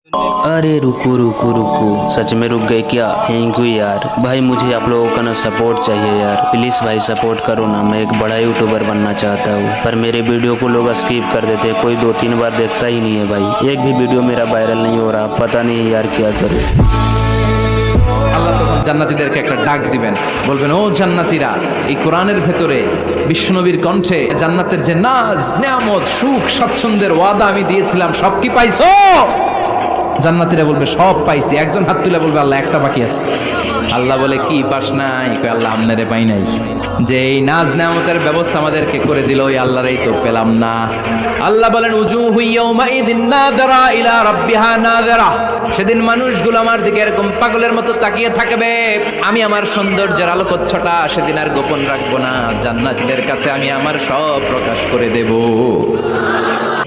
अरे रुको रुको रुको, सच में रुक गए क्या? थैंक यू यार भाई, मुझे आप लोगों का ना सपोर्ट चाहिए यार, प्लीज़ भाई सपोर्ट करो ना। मैं एक बड़ा यूट्यूबर बनना चाहता हूँ, पर मेरे वीडियो को लोग स्किप कर देते, कोई 2-3 बार देखता ही नहीं है भाई। एक भी वीडियो मेरा वायरल नहीं हो रहा, पता नहीं यार क्या करूँ। আল্লাহ তখন জান্নাতীদেরকে একটা ডাক দিবেন, বলবেন ও জান্নাতীরা, এই কোরআনের ভেতরে বিশ্বনবীর কণ্ঠে জান্নাতের যে নাজ নেয়ামত সুখ স্বাচ্ছন্দ্যের ওয়াদা আমি দিয়েছিলাম সব কি পাইছো? জান্নাতীরা বলবে সব পাইছি। একজন হাত তুলে বলবে আল্লাহ একটা বাকি আছে। আল্লাহ বলে কি পাস নাই? কয় আল্লাহ আমনেরে পাই নাই। যে এই নাজ নেয়ামতের ব্যবস্থা আমাদেরকে করে দিল ওই আল্লাহরই তো পেলাম না। আল্লাহ বলেন উজুহু ইয়াউমাইযিন নাযরা ইলা রাব্বিহা নাযরা, সেদিন মানুষগুলো আমার দিকে এরকম পাগলের মতো তাকিয়ে থাকবে। আমি আমার সৌন্দর্যের আলোকচ্ছটা সেদিন আর গোপন রাখবো না, জান্নাতীদের কাছে আমি আমার সব প্রকাশ করে দেব।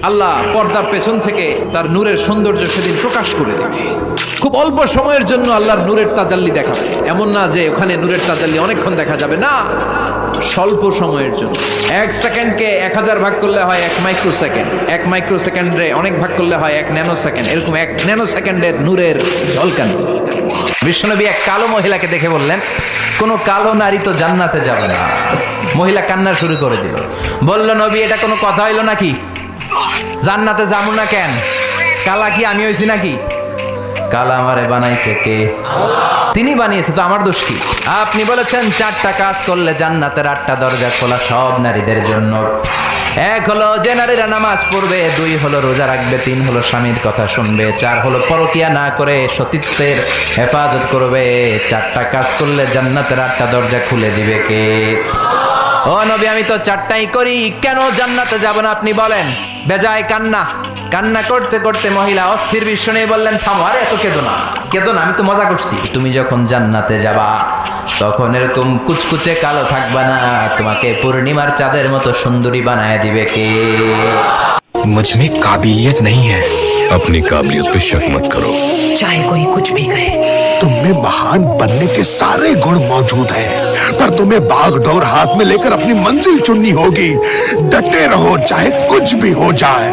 আল্লাহ পর্দার পেছন থেকে তার নূরের সৌন্দর্য সেদিন প্রকাশ করে দেবে। খুব অল্প সময়ের জন্য আল্লাহর নূরের তাজাল্লি দেখাবে, এমন না যে ওখানে নূরের তাজাল্লি অনেকক্ষণ দেখা যাবে, না, স্বল্প সময়ের জন্য। 1 সেকেন্ডকে 1000 ভাগ করলে হয় 1 মাইক্রো সেকেন্ড, 1 মাইক্রো সেকেন্ডে অনেক ভাগ করলে হয় 1 ন্যানো সেকেন্ড, এরকম 1 ন্যানো সেকেন্ডের নূরের ঝলকানি। বিশ্বনবী এক কালো মহিলাকে দেখে বললেন, কোনো কালো নারী তো জান্নাতে যাবে না। মহিলা কান্না শুরু করে দিল, বলল নবী এটা কোনো কথা হইল নাকি? জান্নাতে যাবো না কেন? কালা কি আমি হইছি নাকি? কালা আমারে বানাইছে কে? তিনি বানিয়েছে, তো আমার দোষ কি? আপনি বলেছেন 4টা কাজ করলে জান্নাতের 8টা দরজা খোলা সব নারীদের জন্য। 1 হলো যে নারীরা নামাজ পড়বে, 2 হলো রোজা রাখবে, 3 হলো স্বামীর কথা শুনবে, 4 হলো পরকিয়া না করে সতীত্বের হেফাজত করবে। 4টা কাজ করলে জান্নাতের 8টা দরজা খুলে দিবে কে? ও নবী আমি তো 4টাই করি, কেন জান্নাতে যাব না আপনি বলেন? বেজায় কান্না করতে করতে মহিলা অস্থির। বিশ্ব নিয়ে বললেন থামো, আরে এত কেঁদো না, আমি তো মজা করছি। তুমি যখন জান্নাতে যাবা তখন এরকম কুচকুচে কালো থাকবা না, তোমাকে পূর্ণিমার চাঁদের মতো সুন্দরী বানায় দিবে কে? मुझ में काबिलियत नहीं है। अपनी काबिलियत पे शक मत करो, चाहे कोई कुछ भी कहे। तुम में महान बनने के सारे गुण मौजूद हैं, पर तुम्हें बागडोर हाथ में लेकर अपनी मंजिल चुननी होगी। डटे रहो चाहे कुछ भी हो जाए।